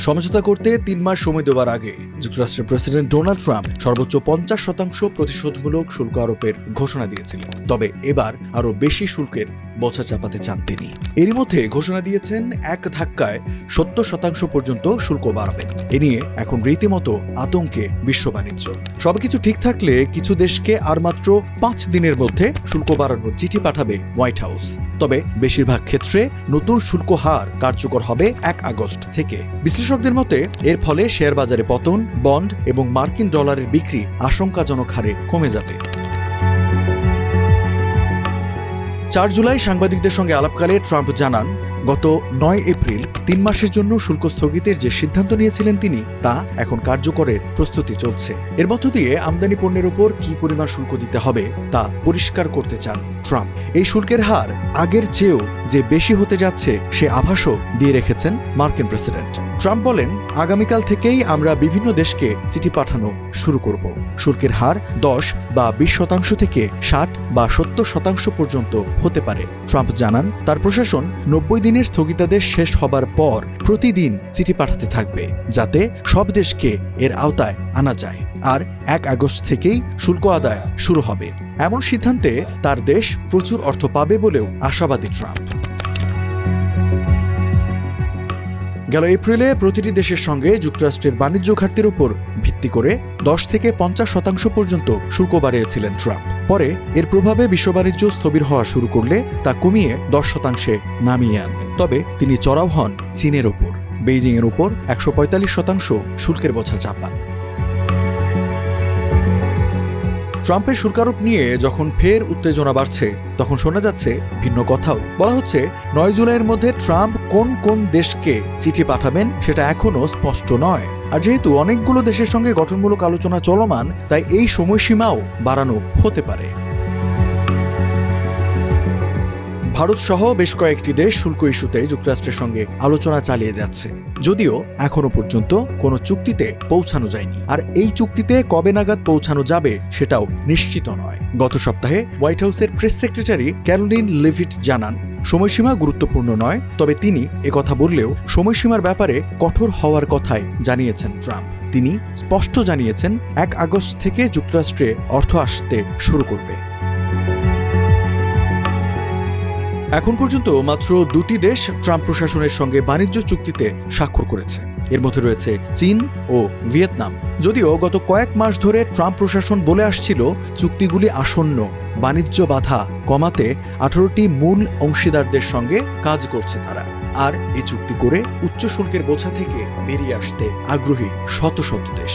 সমঝোতা করতে 3 মাস সময় দেওয়ার আগে যুক্তরাষ্ট্রের প্রেসিডেন্ট ডোনাল্ড ট্রাম্প সর্বোচ্চ 50% প্রতিশোধমূলক শুল্ক আরোপের ঘোষণা দিয়েছিলেন। তবে এবার আরও বেশি শুল্কের বোঝা চাপাতে চান তিনি। এরই মধ্যে ঘোষণা দিয়েছেন এক ধাক্কায় 70% পর্যন্ত শুল্ক বাড়াবেন। এ নিয়ে এখন রীতিমতো আতঙ্কে বিশ্ব বাণিজ্য। সবকিছু ঠিক থাকলে কিছু দেশকে আর মাত্র 5 দিনের মধ্যে শুল্ক বাড়ানোর চিঠি পাঠাবে হোয়াইট হাউস। তবে বেশিরভাগ ক্ষেত্রে নতুন শুল্ক হার কার্যকর হবে 1 আগস্ট থেকে। বিশ্লেষকদের মতে এর ফলে শেয়ার বাজারে পতন, বন্ড এবং মার্কিন ডলারের বিক্রি আশঙ্কাজনক হারে কমে যাবে। 4 জুলাই সাংবাদিকদের সঙ্গে আলাপকালে ট্রাম্প জানান, গত 9 এপ্রিল 3 মাসের জন্য শুল্ক স্থগিতের যে সিদ্ধান্ত নিয়েছিলেন তিনি, তা এখন কার্যকরের প্রস্তুতি চলছে। এর মধ্য দিয়ে আমদানি পণ্যের উপর কি পরিমাণ শুল্ক দিতে হবে তা পরিষ্কার করতে চান ট্রাম্প। এই শুল্কের হার আগের চেয়েও যে বেশি হতে যাচ্ছে সে আভাসও দিয়ে রেখেছেন মার্কিন প্রেসিডেন্ট। ট্রাম্প বলেন, আগামীকাল থেকেই আমরা বিভিন্ন দেশকে চিঠি পাঠানো শুরু করব। শুল্কের হার 10 বা 20% থেকে 60 বা 70% পর্যন্ত হতে পারে। ট্রাম্প জানান, তার প্রশাসন 90 দিনের স্থগিতাদেশ শেষ হবার পর প্রতিদিন চিঠি পাঠাতে থাকবে, যাতে সব দেশকে এর আওতায় আনা যায়। আর 1 আগস্ট থেকেই শুল্ক আদায় শুরু হবে। এমন সিদ্ধান্তে তার দেশ প্রচুর অর্থ পাবে বলেও আশাবাদী ট্রাম্প। গেল এপ্রিলে প্রতিটি দেশের সঙ্গে যুক্তরাষ্ট্রের বাণিজ্য ঘাটতির উপর ভিত্তি করে 10 থেকে 50% পর্যন্ত শুল্ক বাড়িয়েছিলেন ট্রাম্প। পরে এর প্রভাবে বিশ্ব বাণিজ্য স্থবির হওয়া শুরু করলে তা কমিয়ে 10% নামিয়ে আনবেন। তবে তিনি চড়াও হন চীনের ওপর। বেইজিংয়ের উপর 145% শুল্কের বোঝা চাপান। ট্রাম্পের শুল্কারোপ নিয়ে যখন ফের উত্তেজনা বাড়ছে, তখন শোনা যাচ্ছে ভিন্ন কথাও। বলা হচ্ছে 9 জুলাইয়ের মধ্যে ট্রাম্প কোন কোন দেশকে চিঠি পাঠাবেন সেটা এখনও স্পষ্ট নয়। আর যেহেতু অনেকগুলো দেশের সঙ্গে গঠনমূলক আলোচনা চলমান, তাই এই সময়সীমাও বাড়ানো হতে পারে। ভারত সহ বেশ কয়েকটি দেশ শুল্ক ইস্যুতে যুক্তরাষ্ট্রের সঙ্গে আলোচনা চালিয়ে যাচ্ছে, যদিও এখনো পর্যন্ত কোনো চুক্তিতে পৌঁছানো যায়নি। আর এই চুক্তিতে কবে নাগাদ পৌঁছানো যাবে সেটাও নিশ্চিত নয়। গত সপ্তাহে হোয়াইট হাউসের প্রেস সেক্রেটারি ক্যারোলিন লিভিট জানান, সময়সীমা গুরুত্বপূর্ণ নয়, তবে তিনি একথা বললেও সময়সীমার ব্যাপারে কঠোর হওয়ার কথাই জানিয়েছেন ট্রাম্প। তিনি স্পষ্ট জানিয়েছেন 1 আগস্ট থেকে যুক্তরাষ্ট্রে অর্থ আসতে শুরু করবে। এখন পর্যন্ত মাত্র 2টি দেশ ট্রাম্প প্রশাসনের সঙ্গে বাণিজ্য চুক্তিতে স্বাক্ষর করেছে। এর মধ্যে রয়েছে চীন ও ভিয়েতনাম। যদিও গত কয়েক মাস ধরে ট্রাম্প প্রশাসন বলে আসছিল চুক্তিগুলি আসন্ন, বাণিজ্য বাধা কমাতে 18টি মূল অংশীদারদের সঙ্গে কাজ করছে তারা। আর এই চুক্তি করে উচ্চ শুল্কের বোঝা থেকে বেরিয়ে আসতে আগ্রহী শত শত দেশ।